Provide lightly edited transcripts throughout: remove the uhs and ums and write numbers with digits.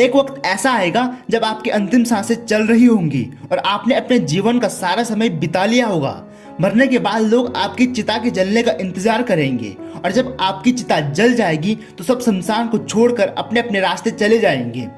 एक वक्त ऐसा आएगा जब आपकी अंतिम सांसें चल रही होंगी और आपने अपने जीवन का सारा समय बिता लिया होगा। मरने के बाद लोग आपकी चिता के जलने का इंतजार करेंगे और जब आपकी चिता जल जाएगी तो सब शमशान को छोड़कर अपने अपने रास्ते चले जाएंगे।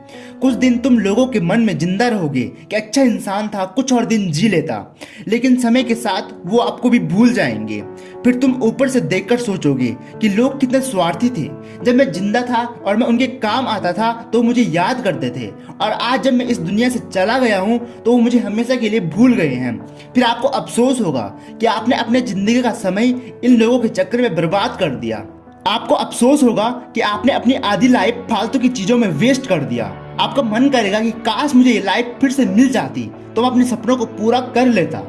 कुछ दिन तुम लोगों के मन में जिंदा रहोगे कि अच्छा इंसान था, कुछ और दिन जी लेता, लेकिन समय के साथ वो आपको भी भूल जाएंगे। फिर तुम ऊपर से देखकर सोचोगे कि लोग कितने स्वार्थी थे। जब मैं जिंदा था और मैं उनके काम आता था तो मुझे याद करते थे, और आज जब मैं इस दुनिया से चला गया हूँ तो वो मुझे हमेशा के लिए भूल गए हैं। फिर आपको अफसोस होगा कि आपने अपने जिंदगी का समय इन लोगों के चक्कर में बर्बाद कर दिया। आपको अफसोस होगा कि आपने अपनी आधी लाइफ फालतू की चीजों में वेस्ट कर दिया। आपका मन करेगा कि काश मुझे ये लाइफ फिर से मिल जाती तो मैं अपने सपनों को पूरा कर लेता।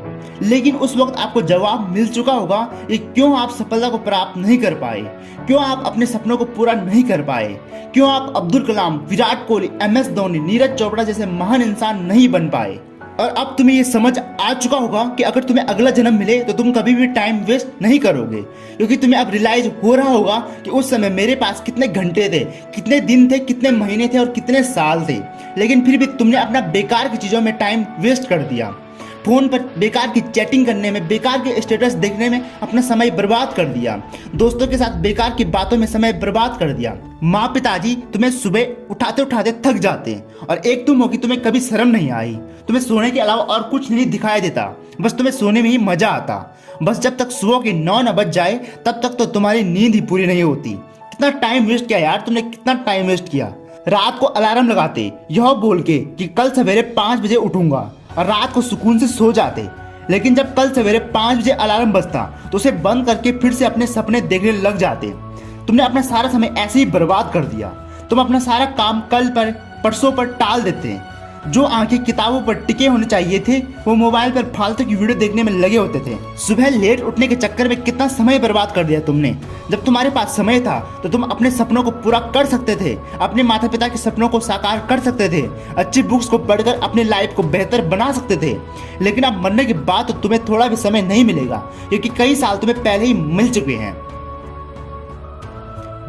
लेकिन उस वक्त आपको जवाब मिल चुका होगा कि क्यों आप सफलता को प्राप्त नहीं कर पाए, क्यों आप अपने सपनों को पूरा नहीं कर पाए, क्यों आप अब्दुल कलाम, विराट कोहली, MS धोनी, नीरज चोपड़ा जैसे महान इंसान नहीं बन पाए। और अब तुम्हें ये समझ आ चुका होगा कि अगर तुम्हें अगला जन्म मिले तो तुम कभी भी टाइम वेस्ट नहीं करोगे, क्योंकि तुम्हें अब रियलाइज हो रहा होगा कि उस समय मेरे पास कितने घंटे थे, कितने दिन थे, कितने महीने थे और कितने साल थे, लेकिन फिर भी तुमने अपना बेकार की चीज़ों में टाइम वेस्ट कर दिया। फोन पर बेकार की चैटिंग करने में, बेकार के स्टेटस देखने में अपना समय बर्बाद कर दिया, दोस्तों के साथ बेकार की बातों में समय बर्बाद कर दिया। माँ पिताजी तुम्हें सुबह उठाते उठाते थक जाते हैं और एक तुम हो कि तुम्हें कभी शर्म नहीं आई। तुम्हें सोने के अलावा और कुछ नहीं दिखाई देता, बस तुम्हें सोने में ही मजा आता। बस जब तक सुबह के 9 न बज जाए तब तक तो तुम्हारी नींद ही पूरी नहीं होती। कितना टाइम वेस्ट किया यार तुमने, कितना टाइम वेस्ट किया। रात को अलार्म लगाते यह बोल के कि कल सवेरे 5 बजे उठूंगा और रात को सुकून से सो जाते, लेकिन जब कल सवेरे 5 बजे अलार्म बजता तो उसे बंद करके फिर से अपने सपने देखने लग जाते। तुमने अपना सारा समय ऐसे ही बर्बाद कर दिया। तुम अपना सारा काम कल पर, परसों पर टाल देते। जो आंखें किताबों पर टिके होने चाहिए थे वो मोबाइल पर फालतू की वीडियो देखने में लगे होते थे। सुबह लेट उठने के चक्कर में कितना समय बर्बाद कर दिया तुमने। जब तुम्हारे पास समय था तो तुम अपने सपनों को पूरा कर सकते थे, अपने माता पिता के सपनों को साकार कर सकते थे, अच्छी बुक्स को पढ़कर अपने लाइफ को बेहतर बना सकते थे। लेकिन अब मरने के बाद तो तुम्हें थोड़ा भी समय नहीं मिलेगा, क्योंकि कई साल तुम्हें पहले ही मिल चुके हैं।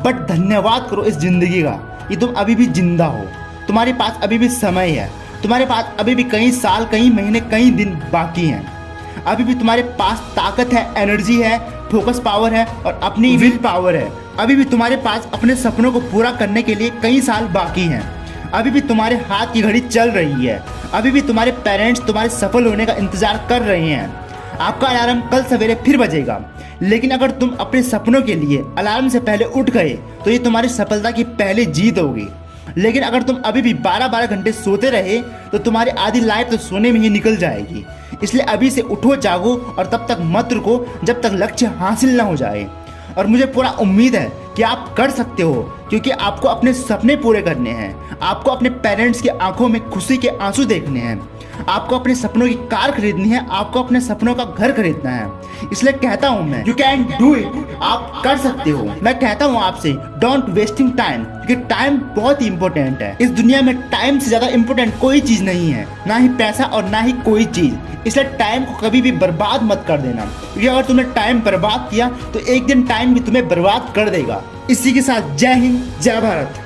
बट धन्यवाद करो इस जिंदगी का कि तुम अभी भी जिंदा हो, तुम्हारे पास अभी भी समय है, तुम्हारे पास अभी भी कई साल, कई महीने, कई दिन बाकी हैं। अभी भी तुम्हारे पास ताकत है, एनर्जी है, फोकस पावर है और अपनी विल पावर है। अभी भी तुम्हारे पास अपने सपनों को पूरा करने के लिए कई साल बाकी हैं। अभी भी तुम्हारे हाथ की घड़ी चल रही है। अभी भी तुम्हारे पेरेंट्स तुम्हारे सफल होने का इंतजार कर रहे हैं। आपका अलार्म कल सवेरे फिर बजेगा, लेकिन अगर तुम अपने सपनों के लिए अलार्म से पहले उठ गए तो ये तुम्हारी सफलता की पहली जीत होगी। लेकिन अगर तुम अभी भी 12-12 घंटे सोते रहे तो तुम्हारी आधी लाइफ तो सोने में ही निकल जाएगी। इसलिए अभी से उठो, जागो और तब तक मत रुको जब तक लक्ष्य हासिल ना हो जाए। और मुझे पूरा उम्मीद है कि आप कर सकते हो, क्योंकि आपको अपने सपने पूरे करने हैं। आपको अपने पेरेंट्स की आंखों में खुशी के आंसू देखने हैं। आपको अपने सपनों की कार खरीदनी है, आपको अपने सपनों का घर खरीदना है। इसलिए कहता हूं मैं, यू कैन डू इट, आप कर सकते हो। मैं कहता हूं आपसे, डोंट वेस्टिंग टाइम, क्योंकि टाइम बहुत ही इंपॉर्टेंट है। इस दुनिया में टाइम से ज्यादा इंपॉर्टेंट कोई चीज नहीं है, ना ही पैसा और ना ही कोई चीज। इसलिए टाइम को कभी भी बर्बाद मत कर देना, क्योंकि अगर तुमने टाइम बर्बाद किया तो एक दिन टाइम भी तुम्हें बर्बाद कर देगा। इसी के साथ जय हिंद, जय भारत।